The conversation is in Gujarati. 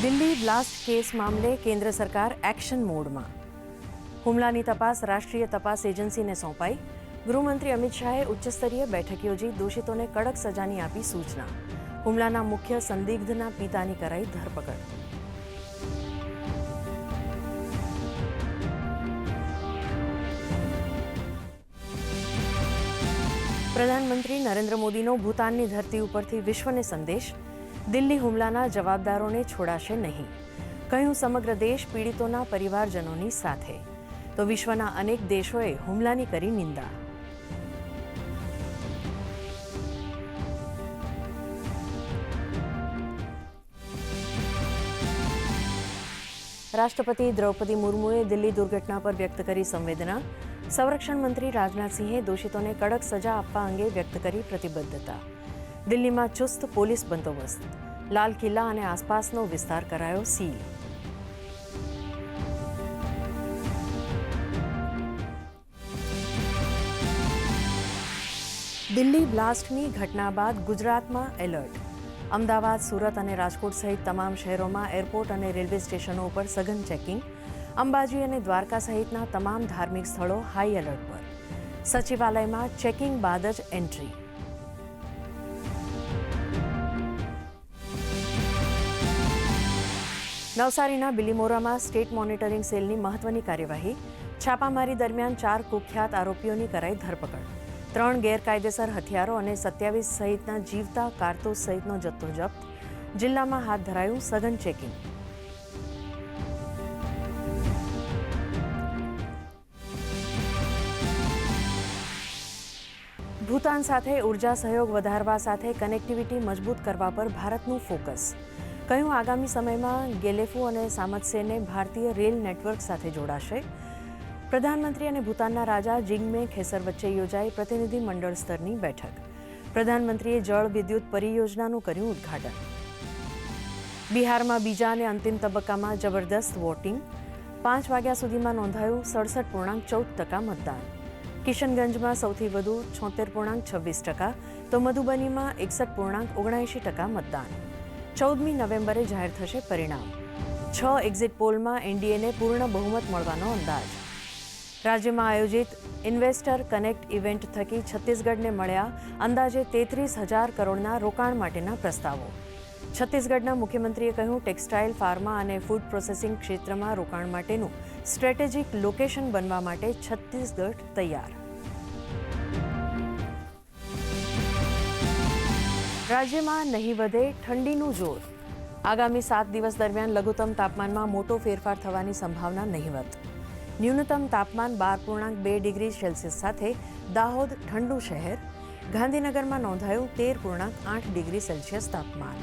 દિલ્હી બ્લાસ્ટ કેસ મામલે કેન્દ્ર સરકાર એક્શન મોડમાં. હુમલાની તપાસ રાષ્ટ્રીય તપાસ એજન્સીને સોંપાઈ. ગૃહમંત્રી અમિત શાહે ઉચ્ચસ્તરીય બેઠક યોજી દોષિતોને કડક સજાની આપી સૂચના. હુમલાના મુખ્ય સંદિગ્ધના પિતાની કરાઈ ધરપકડ. પ્રધાનમંત્રી નરેન્દ્ર મોદીનો ભૂતાનની ધરતી ઉપરથી વિશ્વને સંદેશ. દિલ્હી હુમલાના જવાબદારોને છોડાશે નહીં. કહ્યું, સમગ્ર દેશ પીડિતોના પરિવારજનોની સાથે. તો વિશ્વના અનેક દેશોએ હુમલાની કરી નિંદા. રાષ્ટ્રપતિ દ્રૌપદી મુર્મુએ દિલ્હી દુર્ઘટના પર વ્યક્ત કરી સંવેદના. સંરક્ષણ મંત્રી રાજનાથસિંહે દોષિતોને કડક સજા આપવા અંગે વ્યક્ત કરી પ્રતિબદ્ધતા. દિલ્હીમાં ચુસ્ત પોલીસ બંદોબસ્ત. લાલ કિલ્લા અને આસપાસનો વિસ્તાર કરાયો સીલ. દિલ્હી બ્લાસ્ટની ઘટના બાદ ગુજરાતમાં એલર્ટ. અમદાવાદ, સુરત અને રાજકોટ સહિત તમામ શહેરોમાં એરપોર્ટ અને રેલવે સ્ટેશનો ઉપર સઘન ચેકિંગ. અંબાજી અને દ્વારકા સહિતના તમામ ધાર્મિક સ્થળો હાઈ એલર્ટ પર. સચિવાલયમાં ચેકિંગ બાદ જ એન્ટ્રી. નવસારીના બિલીમોરામાં સ્ટેટ મોનિટરિંગ સેલની મહત્વની કાર્યવાહી. છાપામારી દરમિયાન 4 કુખ્યાત આરોપીઓની કરાઈ ધરપકડ. 3 ગેરકાયદેસર હથિયારો અને 27 સહિતના જીવતા કારતૂસ સહિતનો જથ્થો જપ્ત. જિલ્લામાં હાથ ધરાયું સઘન ચેકિંગ. ભૂતાન સાથે ઉર્જા સહયોગ વધારવા સાથે કનેક્ટિવિટી મજબૂત કરવા પર ભારતનું ફોકસ. કહ્યું, આગામી સમયમાં ગેલેફુ અને સામતસેને ભારતીય રેલ નેટવર્ક સાથે જોડાશે. પ્રધાનમંત્રી અને ભૂતાનના રાજા જિગ્મે ખેસર વચ્ચે યોજાઈ પ્રતિનિધિ મંડળ સ્તરની બેઠક. પ્રધાનમંત્રીએ જળ વિદ્યુત પરિયોજનાનું કર્યું ઉદ્ઘાટન. બિહારમાં બીજા અને અંતિમ તબક્કામાં જબરદસ્ત વોટિંગ. 5 વાગ્યા સુધીમાં નોંધાયું 67.14% મતદાન. કિશનગંજમાં સૌથી વધુ 76.26%, તો મધુબનીમાં 61.79% મતદાન. 14મી નવેમ્બરે જાહેર થશે પરિણામ. 6 એક્ઝિટ પોલમાં એનડીએને પૂર્ણ બહુમત મળવાનો અંદાજ. રાજ્યમાં આયોજિત ઇન્વેસ્ટર કનેક્ટ ઇવેન્ટ થકી છત્તીસગઢને મળ્યા અંદાજે 33,000 કરોડના રોકાણ માટેના પ્રસ્તાવો. છત્તીસગઢના મુખ્યમંત્રીએ કહ્યું, ટેક્સટાઇલ, ફાર્મા અને ફૂડ પ્રોસેસિંગ ક્ષેત્રમાં રોકાણ માટેનું સ્ટ્રેટેજિક લોકેશન બનવા માટે છત્તીસગઢ તૈયાર. રાજ્યમાં નહીં વધે ઠંડીનું જોર. આગામી 7 દિવસ દરમિયાન લઘુત્તમ તાપમાનમાં મોટો ફેરફાર થવાની સંભાવના નહિવત. ન્યૂનતમ તાપમાન 12.2 ડિગ્રી સેલ્સિયસ સાથે દાહોદ ઠંડુ શહેર. ગાંધીનગરમાં નોંધાયું 13.8 ડિગ્રી સેલ્સિયસ તાપમાન.